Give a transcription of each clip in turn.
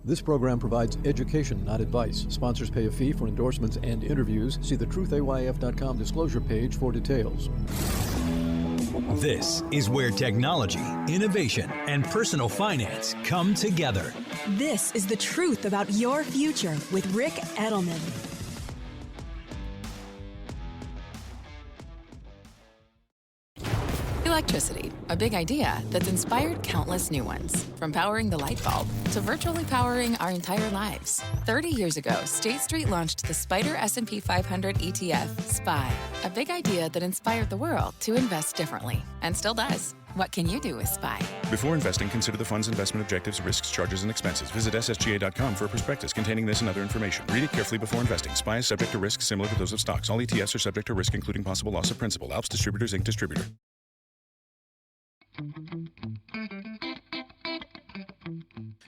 This program provides education, not advice. Sponsors pay a fee for endorsements and interviews. See the truthayf.com disclosure page for details. This is where technology, innovation, and personal finance come together. This is the truth about your future with Rick Edelman. Electricity, a big idea that's inspired countless new ones. From powering the light bulb to virtually powering our entire lives. 30 years ago, State Street launched the Spider S&P 500 ETF, SPY. A big idea that inspired the world to invest differently, and still does. What can you do with SPY? Before investing, consider the fund's investment objectives, risks, charges, and expenses. Visit ssga.com for a prospectus containing this and other information. Read it carefully before investing. SPY is subject to risks similar to those of stocks. All ETFs are subject to risk, including possible loss of principal. Alps Distributors, Inc. Distributor.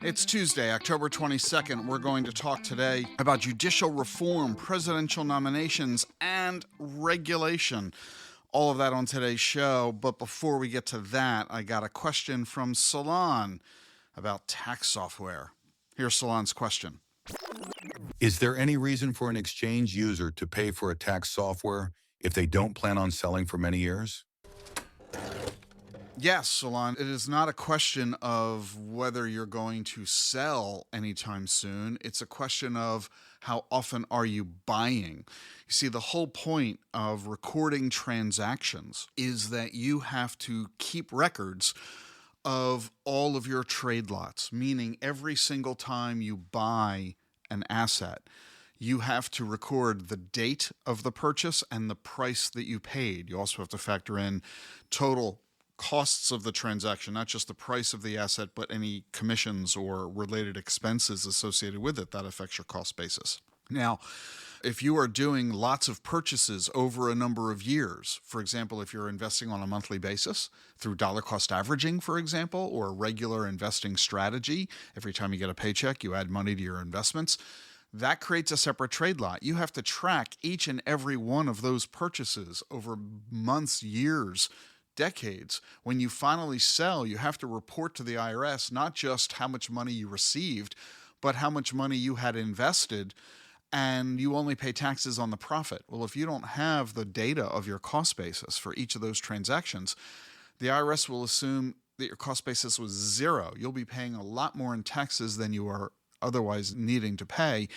It's Tuesday, October 22nd. We're going to talk today about judicial reform, presidential nominations, and regulation. All of that on today's show. But before we get to that, I got a question from Salon about tax software. Here's Salon's question. Is there any reason for an exchange user to pay for a tax software if they don't plan on selling for many years? Yes, Salon, it is not a question of whether you're going to sell anytime soon. It's a question of how often are you buying. You see, the whole point of recording transactions is that you have to keep records of all of your trade lots, meaning every single time you buy an asset, you have to record the date of the purchase and the price that you paid. You also have to factor in total costs of the transaction, not just the price of the asset, but any commissions or related expenses associated with it. That affects your cost basis. Now, if you are doing lots of purchases over a number of years, for example, if you're investing on a monthly basis through dollar cost averaging, for example, or a regular investing strategy, every time you get a paycheck, you add money to your investments, that creates a separate trade lot. You have to track each and every one of those purchases over months, years, decades. When you finally sell, you have to report to the IRS not just how much money you received, but how much money you had invested, and you only pay taxes on the profit. Well, if you don't have the data of your cost basis for each of those transactions, the IRS will assume that your cost basis was zero. You'll be paying a lot more in taxes than you are otherwise needing to pay,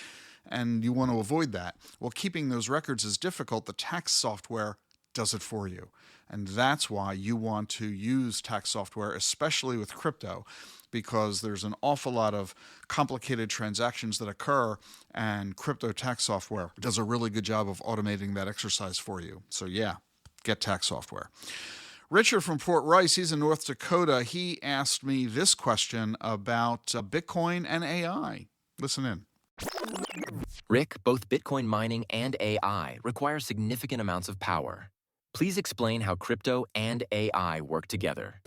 and you want to avoid that. Well, keeping those records is difficult. The tax software does it for you. And that's why you want to use tax software, especially with crypto, because there's an awful lot of complicated transactions that occur, and crypto tax software does a really good job of automating that exercise for you. So yeah, get tax software. Richard from Fort Rice, he's in North Dakota. He asked me this question about Bitcoin and AI. Listen in. Rick, both Bitcoin mining and AI require significant amounts of power. Please explain how crypto and AI work together.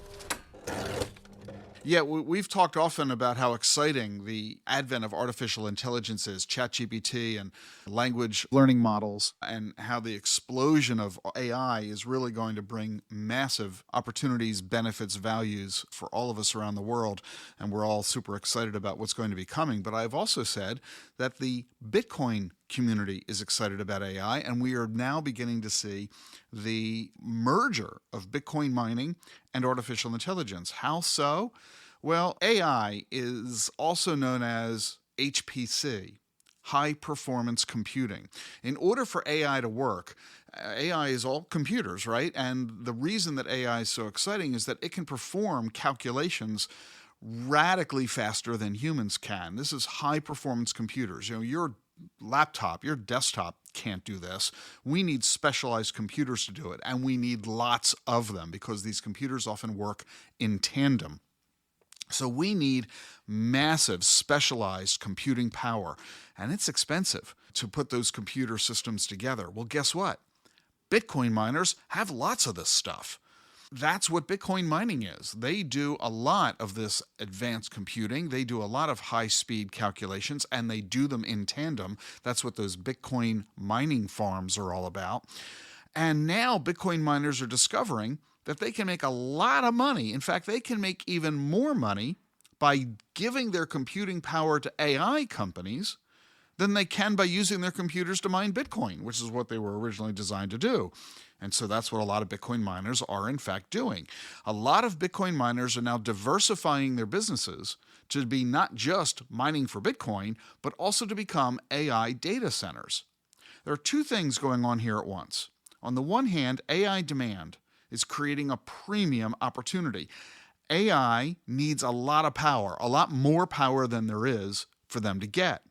Yeah, we've talked often about how exciting the advent of artificial intelligence is, ChatGPT and language learning models, and how the explosion of AI is really going to bring massive opportunities, benefits, values for all of us around the world. And we're all super excited about what's going to be coming. But I've also said that the Bitcoin community is excited about AI, and we are now beginning to see the merger of Bitcoin mining and artificial intelligence. How so? Well, AI is also known as HPC, high performance computing. In order for AI to work, AI is all computers, right? And the reason that AI is so exciting is that it can perform calculations radically faster than humans can. This is high performance computers. You know, your laptop, your desktop can't do this. We need specialized computers to do it, and we need lots of them because these computers often work in tandem. So we need massive specialized computing power, and it's expensive to put those computer systems together. Well, guess what? Bitcoin miners have lots of this stuff. That's what Bitcoin mining is. They do a lot of this advanced computing. They do a lot of high-speed calculations, and they do them in tandem. That's what those Bitcoin mining farms are all about. And now Bitcoin miners are discovering that they can make a lot of money. In fact, they can make even more money by giving their computing power to AI companies than they can by using their computers to mine Bitcoin, which is what they were originally designed to do. And so that's what a lot of Bitcoin miners are in fact doing. A lot of Bitcoin miners are now diversifying their businesses to be not just mining for Bitcoin, but also to become AI data centers. There are two things going on here at once. On the one hand, AI demand is creating a premium opportunity. AI needs a lot of power, a lot more power than there is for them to get.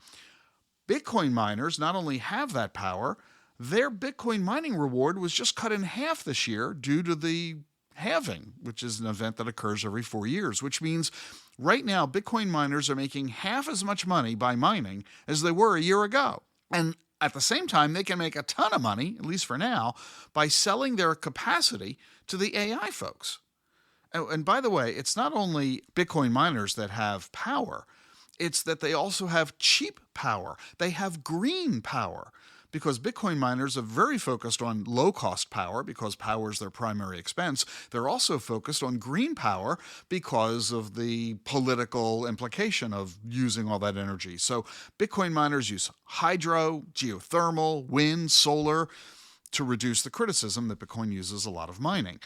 Bitcoin miners not only have that power, their Bitcoin mining reward was just cut in half this year due to the halving, which is an event that occurs every 4 years, which means right now Bitcoin miners are making half as much money by mining as they were a year ago. And at the same time, they can make a ton of money, at least for now, by selling their capacity to the AI folks. And by the way, it's not only Bitcoin miners that have power, it's that they also have cheap power. They have green power, because Bitcoin miners are very focused on low-cost power because power is their primary expense. They're also focused on green power because of the political implication of using all that energy. So Bitcoin miners use hydro, geothermal, wind, solar to reduce the criticism that Bitcoin uses a lot of mining.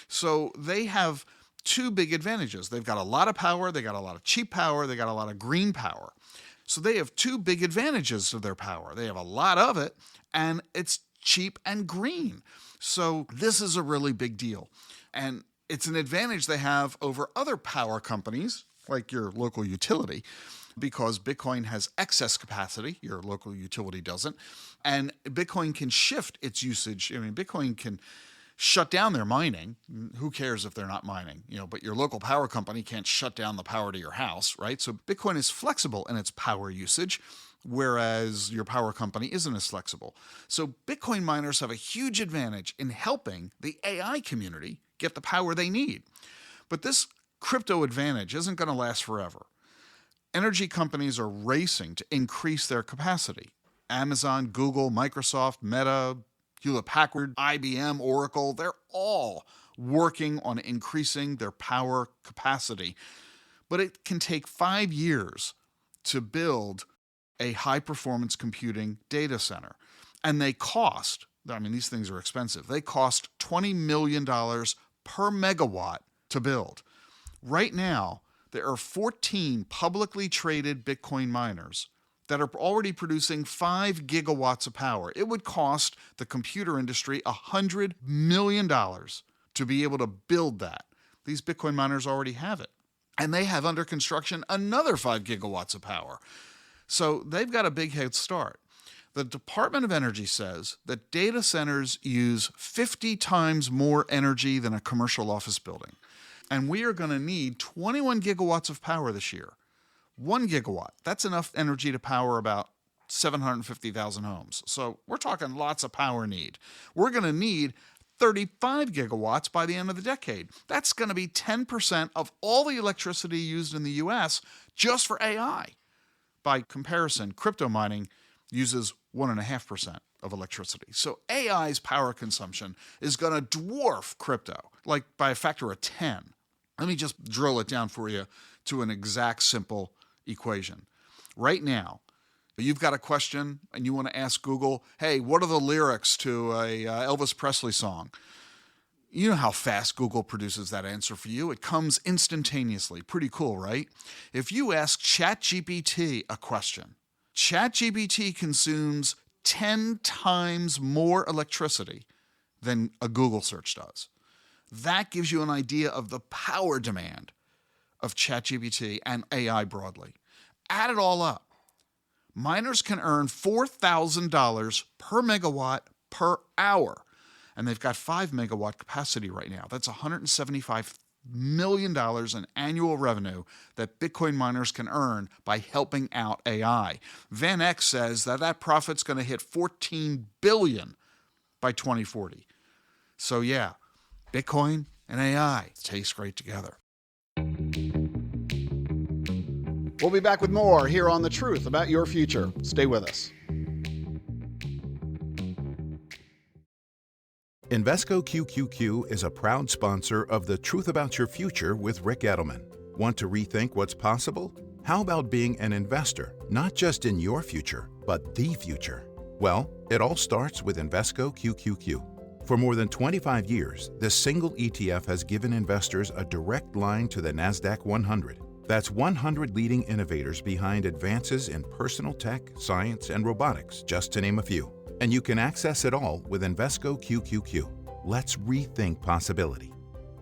So they have two big advantages. They've got a lot of power, they got a lot of cheap power, they got a lot of green power. So they have two big advantages of their power. They have a lot of it, and it's cheap and green. So this is a really big deal. And it's an advantage they have over other power companies, like your local utility, because Bitcoin has excess capacity, your local utility doesn't, and Bitcoin can shift its usage. I mean, Bitcoin can shut down their mining. Who cares if they're not mining? But your local power company can't shut down the power to your house, right? So Bitcoin is flexible in its power usage, whereas your power company isn't as flexible. So Bitcoin miners have a huge advantage in helping the AI community get the power they need. But this crypto advantage isn't going to last forever. Energy companies are racing to increase their capacity. Amazon, Google, Microsoft, Meta, Hewlett-Packard, IBM, Oracle, they're all working on increasing their power capacity. But it can take 5 years to build a high-performance computing data center. And they cost, these things are expensive, they cost $20 million per megawatt to build. Right now, there are 14 publicly traded Bitcoin miners that are already producing 5 gigawatts of power. It would cost the computer industry $100 million to be able to build that. These Bitcoin miners already have it. And they have under construction another 5 gigawatts of power. So they've got a big head start. The Department of Energy says that data centers use 50 times more energy than a commercial office building. And we are going to need 21 gigawatts of power this year. 1 gigawatt, that's enough energy to power about 750,000 homes. So we're talking lots of power need. We're going to need 35 gigawatts by the end of the decade. That's going to be 10% of all the electricity used in the US just for AI. By comparison, crypto mining uses 1.5% of electricity. So AI's power consumption is going to dwarf crypto, like by a factor of 10. Let me just drill it down for you to an exact simple equation. Right now, you've got a question and you want to ask Google, hey, what are the lyrics to a Elvis Presley song? You know how fast Google produces that answer for you. It comes instantaneously. Pretty cool, right? If you ask ChatGPT a question, ChatGPT consumes 10 times more electricity than a Google search does. That gives you an idea of the power demand of ChatGPT and AI broadly. Add it all up. Miners can earn $4,000 per megawatt per hour. And they've got 5 megawatt capacity right now. That's $175 million in annual revenue that Bitcoin miners can earn by helping out AI. Van Eck says that profit's going to hit $14 billion by 2040. So yeah, Bitcoin and AI taste great together. We'll be back with more here on The Truth About Your Future. Stay with us. Invesco QQQ is a proud sponsor of The Truth About Your Future with Rick Edelman. Want to rethink what's possible? How about being an investor, not just in your future, but the future? Well, it all starts with Invesco QQQ. For more than 25 years, this single ETF has given investors a direct line to the NASDAQ 100. That's 100 leading innovators behind advances in personal tech, science, and robotics, just to name a few. And you can access it all with Invesco QQQ. Let's rethink possibility.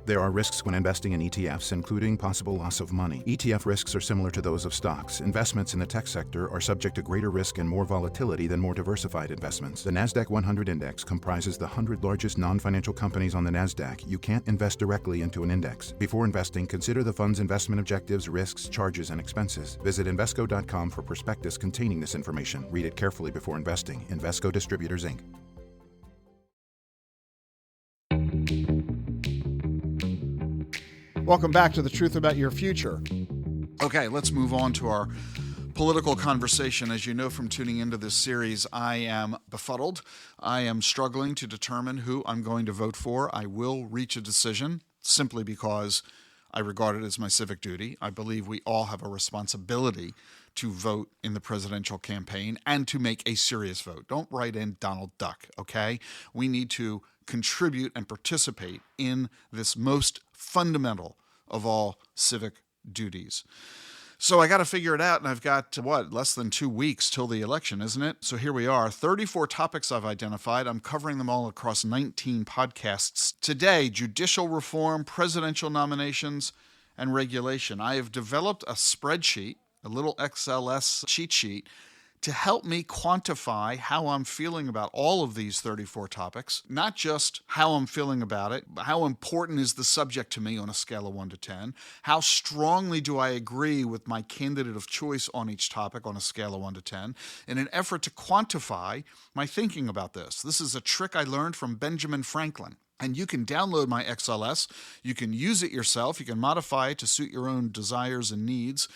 There are risks when investing in ETFs, including possible loss of money. ETF risks are similar to those of stocks. Investments in the tech sector are subject to greater risk and more volatility than more diversified investments. The NASDAQ 100 Index comprises the 100 largest non-financial companies on the NASDAQ. You can't invest directly into an index. Before investing, consider the fund's investment objectives, risks, charges, and expenses. Visit Invesco.com for prospectus containing this information. Read it carefully before investing. Invesco Distributors, Inc. Welcome back to The Truth About Your Future. Okay, let's move on to our political conversation. As you know from tuning into this series, I am befuddled. I am struggling to determine who I'm going to vote for. I will reach a decision simply because I regard it as my civic duty. I believe we all have a responsibility to vote in the presidential campaign and to make a serious vote. Don't write in Donald Duck, okay? We need to contribute and participate in this most fundamental of all civic duties. So I got to figure it out, and I've got, less than 2 weeks till the election, isn't it? So here we are, 34 topics I've identified. I'm covering them all across 19 podcasts. Today, judicial reform, presidential nominations, and regulation. I have developed a spreadsheet, a little XLS cheat sheet, to help me quantify how I'm feeling about all of these 34 topics, not just how I'm feeling about it, but how important is the subject to me on a scale of 1 to 10, how strongly do I agree with my candidate of choice on each topic on a scale of 1 to 10, in an effort to quantify my thinking about this. This is a trick I learned from Benjamin Franklin. And you can download my XLS, you can use it yourself, you can modify it to suit your own desires and needs.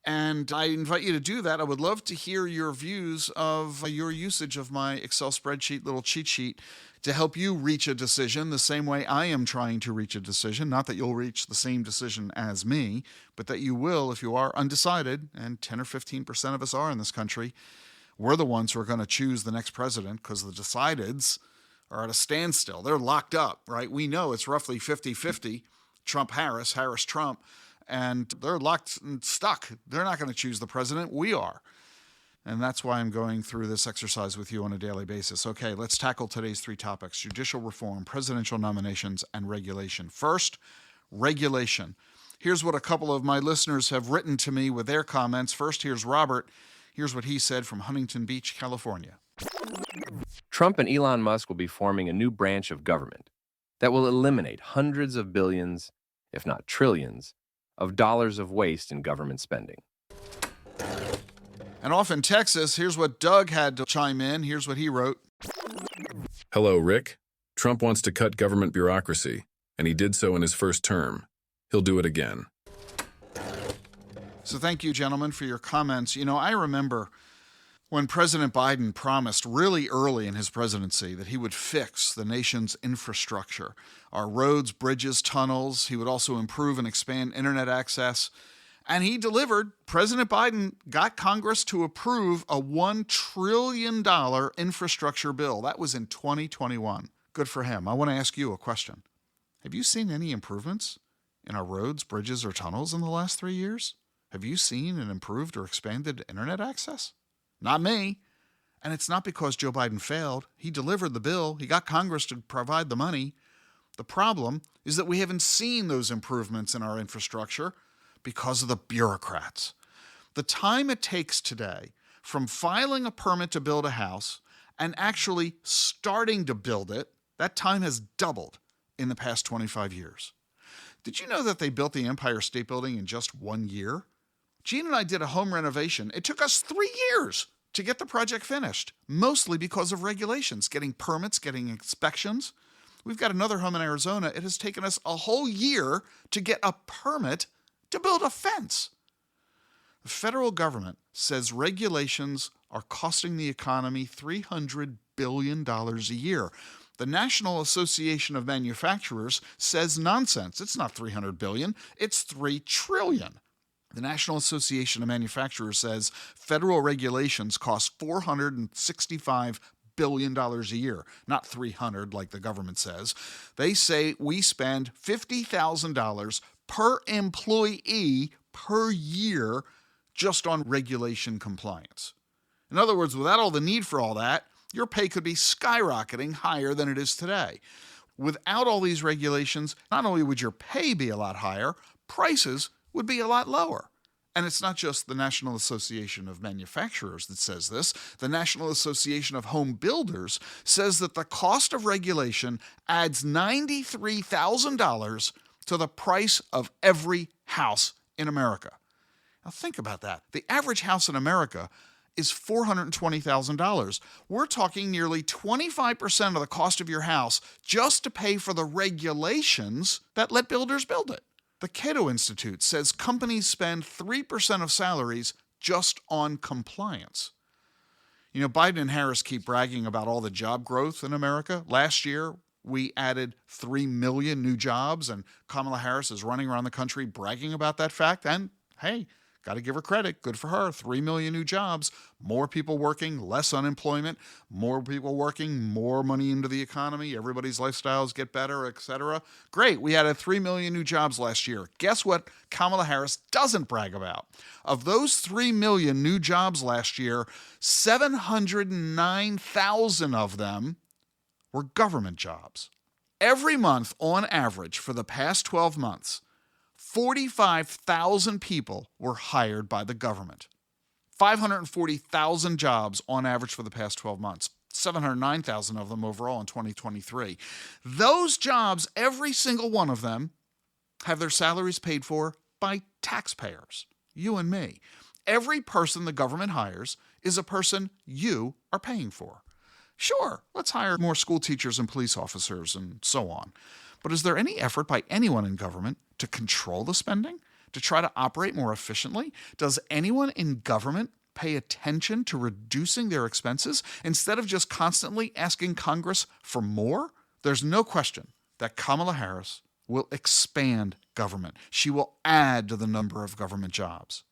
And I invite you to do that. I would love to hear your views of your usage of my Excel spreadsheet, little cheat sheet, to help you reach a decision the same way I am trying to reach a decision. Not that you'll reach the same decision as me, but that you will if you are undecided, and 10 or 15% of us are in this country. We're the ones who are going to choose the next president because the decideds are at a standstill. They're locked up, right? We know it's roughly 50-50, Trump-Harris, Harris-Trump. And they're locked and stuck. They're not going to choose the president. We are. And that's why I'm going through this exercise with you on a daily basis. Okay, let's tackle today's 3 topics: judicial reform, presidential nominations, and regulation. First, regulation. Here's what a couple of my listeners have written to me with their comments. First, here's Robert. Here's what he said from Huntington Beach, California. Trump and Elon Musk will be forming a new branch of government that will eliminate hundreds of billions, if not trillions, of dollars of waste in government spending. And off in Texas, here's what Doug had to chime in. Here's what he wrote. Hello, Rick. Trump wants to cut government bureaucracy, and he did so in his first term. He'll do it again. So thank you, gentlemen, for your comments. You know, I remember when President Biden promised really early in his presidency that he would fix the nation's infrastructure, our roads, bridges, tunnels. He would also improve and expand internet access. And he delivered. President Biden got Congress to approve a $1 trillion infrastructure bill. That was in 2021. Good for him. I want to ask you a question. Have you seen any improvements in our roads, bridges, or tunnels in the last 3 years? Have you seen an improved or expanded internet access? Not me. And it's not because Joe Biden failed. He delivered the bill. He got Congress to provide the money. The problem is that we haven't seen those improvements in our infrastructure because of the bureaucrats. The time it takes today from filing a permit to build a house and actually starting to build it, that time has doubled in the past 25 years. Did you know that they built the Empire State Building in just 1 year? Gene and I did a home renovation. It took us 3 years to get the project finished, mostly because of regulations, getting permits, getting inspections. We've got another home in Arizona. It has taken us a whole year to get a permit to build a fence. The federal government says regulations are costing the economy $300 billion a year. The National Association of Manufacturers says nonsense. It's not $300 billion, it's $3 trillion. The National Association of Manufacturers says federal regulations cost $465 billion a year, not 300 like the government says. They say we spend $50,000 per employee per year just on regulation compliance. In other words, without all the need for all that, your pay could be skyrocketing higher than it is today. Without all these regulations, not only would your pay be a lot higher, prices would be a lot lower. And it's not just the National Association of Manufacturers that says this. The National Association of Home Builders says that the cost of regulation adds $93,000 to the price of every house in America. Now think about that. The average house in America is $420,000. We're talking nearly 25% of the cost of your house just to pay for the regulations that let builders build it. The Cato Institute says companies spend 3% of salaries just on compliance. You know, Biden and Harris keep bragging about all the job growth in America. Last year, we added 3 million new jobs, and Kamala Harris is running around the country bragging about that fact. And hey, got to give her credit. Good for her. 3 million new jobs, more people working, less unemployment, more people working, more money into the economy. Everybody's lifestyles get better, etc. Great. We added 3 million new jobs last year. Guess what Kamala Harris doesn't brag about? Of those 3 million new jobs last year, 709,000 of them were government jobs. Every month, on average, for the past 12 months, 45,000 people were hired by the government. 540,000 jobs on average for the past 12 months. 709,000 of them overall in 2023. Those jobs, every single one of them, have their salaries paid for by taxpayers, you and me. Every person the government hires is a person you are paying for. Sure, let's hire more school teachers and police officers and so on. But is there any effort by anyone in government to control the spending, to try to operate more efficiently? Does anyone in government pay attention to reducing their expenses instead of just constantly asking Congress for more? There's no question that Kamala Harris will expand government. She will add to the number of government jobs.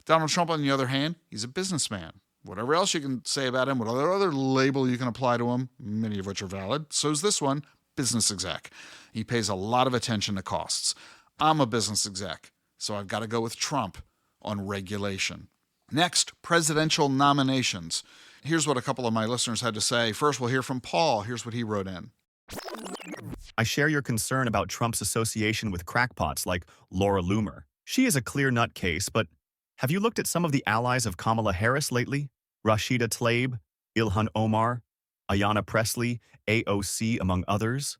Donald Trump, on the other hand, he's a businessman. Whatever else you can say about him, whatever other label you can apply to him, many of which are valid, so's this one, business exec. He pays a lot of attention to costs. I'm a business exec, so I've got to go with Trump on regulation. Next, presidential nominations. Here's what a couple of my listeners had to say. First, we'll hear from Paul. Here's what he wrote in. I share your concern about Trump's association with crackpots like Laura Loomer. She is a clear nutcase, but have you looked at some of the allies of Kamala Harris lately? Rashida Tlaib, Ilhan Omar, Ayanna Pressley, AOC, among others.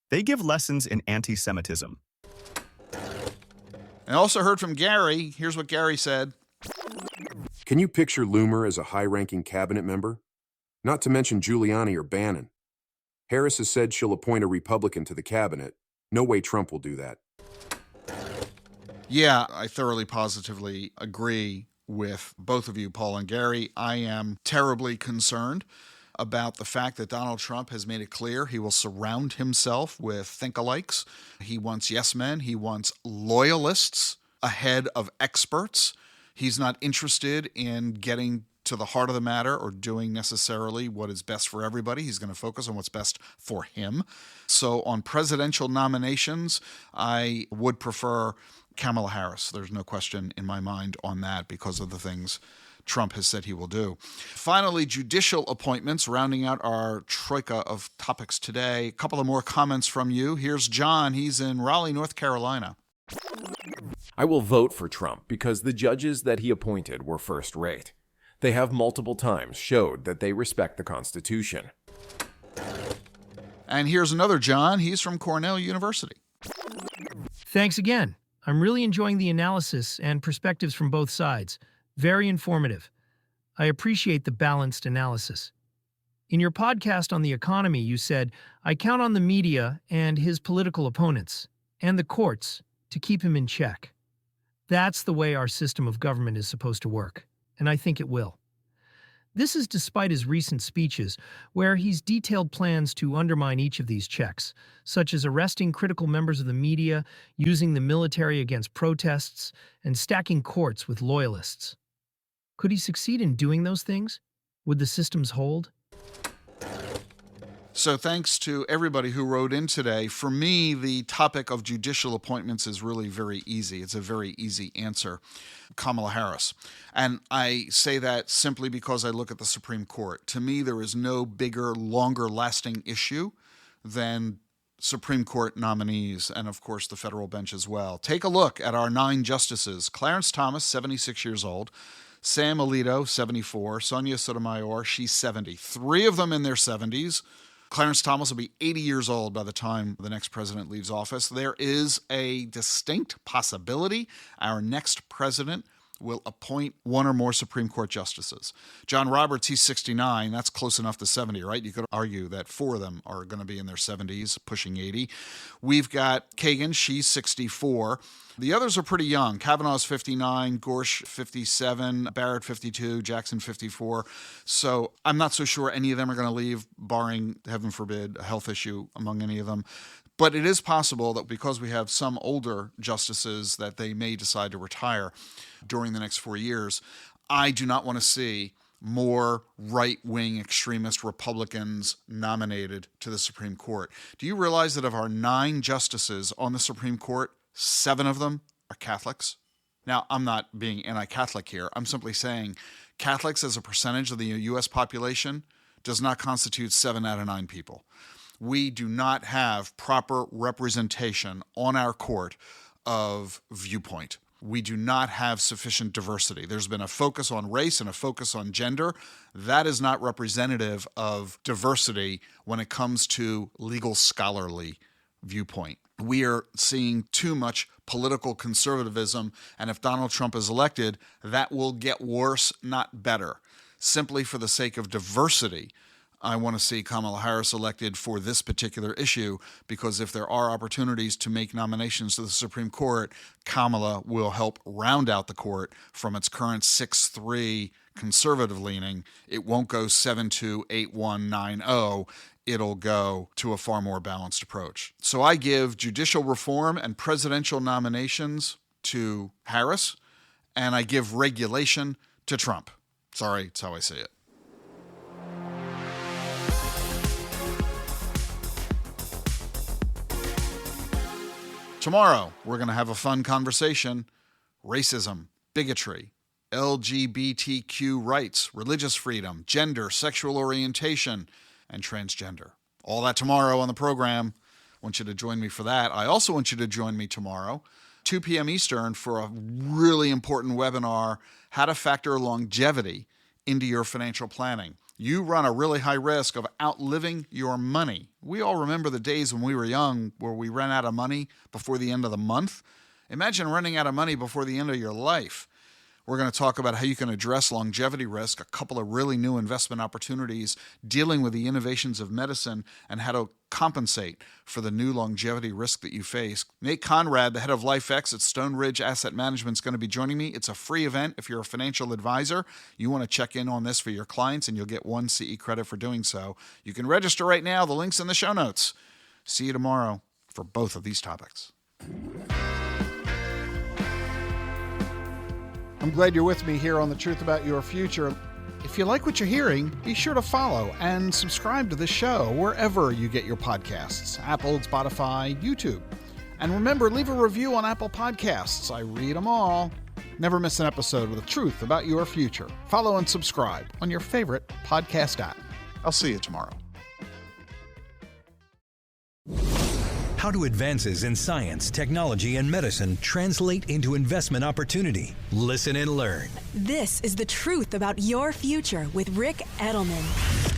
They give lessons in anti-Semitism. I also heard from Gary. Here's what Gary said. Can you picture Loomer as a high-ranking cabinet member? Not to mention Giuliani or Bannon. Harris has said she'll appoint a Republican to the cabinet. No way Trump will do that. Yeah, I thoroughly, positively agree with both of you, Paul and Gary. I am terribly concerned about the fact that Donald Trump has made it clear he will surround himself with think-alikes. He wants yes men. He wants loyalists ahead of experts. He's not interested in getting to the heart of the matter or doing necessarily what is best for everybody. He's going to focus on what's best for him. So on presidential nominations, I would prefer Kamala Harris. There's no question in my mind on that because of the things Trump has said he will do. Finally, judicial appointments, rounding out our troika of topics today. A couple of more comments from you. Here's John. He's in Raleigh, North Carolina. I will vote for Trump because the judges that he appointed were first rate. They have multiple times showed that they respect the Constitution. And here's another John. He's from Cornell University. Thanks again. I'm really enjoying the analysis and perspectives from both sides. Very informative. I appreciate the balanced analysis. In your podcast on the economy, you said, I count on the media and his political opponents and the courts to keep him in check. That's the way our system of government is supposed to work, and I think it will. This is despite his recent speeches, where he's detailed plans to undermine each of these checks, such as arresting critical members of the media, using the military against protests, and stacking courts with loyalists. Could he succeed in doing those things? Would the systems hold? So thanks to everybody who wrote in today. For me, the topic of judicial appointments is really very easy. It's a very easy answer. Kamala Harris. And I say that simply because I look at the Supreme Court. To me, there is no bigger, longer lasting issue than Supreme Court nominees and, of course, the federal bench as well. Take a look at our 9 justices. Clarence Thomas, 76 years old. Sam Alito, 74. Sonia Sotomayor, she's 70. 3 of them in their 70s. Clarence Thomas will be 80 years old by the time the next president leaves office. There is a distinct possibility our next president will appoint 1 or more Supreme Court justices. John Roberts, he's 69. That's close enough to 70, right? You could argue that 4 of them are going to be in their 70s, pushing 80. We've got Kagan, she's 64. The others are pretty young. Kavanaugh's 59, Gorsuch 57, Barrett 52, Jackson 54. So I'm not so sure any of them are going to leave, barring, heaven forbid, a health issue among any of them. But it is possible that because we have some older justices that they may decide to retire during the next 4 years. I do not want to see more right-wing extremist Republicans nominated to the Supreme Court. Do you realize that of our 9 justices on the Supreme Court, 7 of them are Catholics? Now, I'm not being anti-Catholic here. I'm simply saying Catholics as a percentage of the U.S. population does not constitute 7 out of 9 people. We do not have proper representation on our court of viewpoint. We do not have sufficient diversity. There's been a focus on race and a focus on gender. That is not representative of diversity when it comes to legal scholarly viewpoint. We are seeing too much political conservatism, and if Donald Trump is elected, that will get worse, not better. Simply for the sake of diversity, I want to see Kamala Harris elected for this particular issue, because if there are opportunities to make nominations to the Supreme Court, Kamala will help round out the court from its current 6-3 conservative leaning. It won't go 7-2, 8-1, 9-0. It'll go to a far more balanced approach. So I give judicial reform and presidential nominations to Harris, and I give regulation to Trump. Sorry, it's how I say it. Tomorrow, we're going to have a fun conversation. Racism, bigotry, LGBTQ rights, religious freedom, gender, sexual orientation, and transgender. All that tomorrow on the program. I want you to join me for that. I also want you to join me tomorrow, 2 p.m. Eastern, for a really important webinar, How to Factor Longevity into Your Financial Planning. You run a really high risk of outliving your money. We all remember the days when we were young where we ran out of money before the end of the month. Imagine running out of money before the end of your life. We're going to talk about how you can address longevity risk, a couple of really new investment opportunities, dealing with the innovations of medicine, and how to compensate for the new longevity risk that you face. Nate Conrad, the head of LifeX at Stone Ridge Asset Management, is going to be joining me. It's a free event. If you're a financial advisor, you want to check in on this for your clients, and you'll get 1 CE credit for doing so. You can register right now. The link's in the show notes. See you tomorrow for both of these topics. I'm glad you're with me here on The Truth About Your Future. If you like what you're hearing, be sure to follow and subscribe to the show wherever you get your podcasts, Apple, Spotify, YouTube. And remember, leave a review on Apple Podcasts. I read them all. Never miss an episode of The Truth About Your Future. Follow and subscribe on your favorite podcast app. I'll see you tomorrow. How do advances in science, technology, and medicine translate into investment opportunity? Listen and learn. This is The Truth About Your Future with Rick Edelman.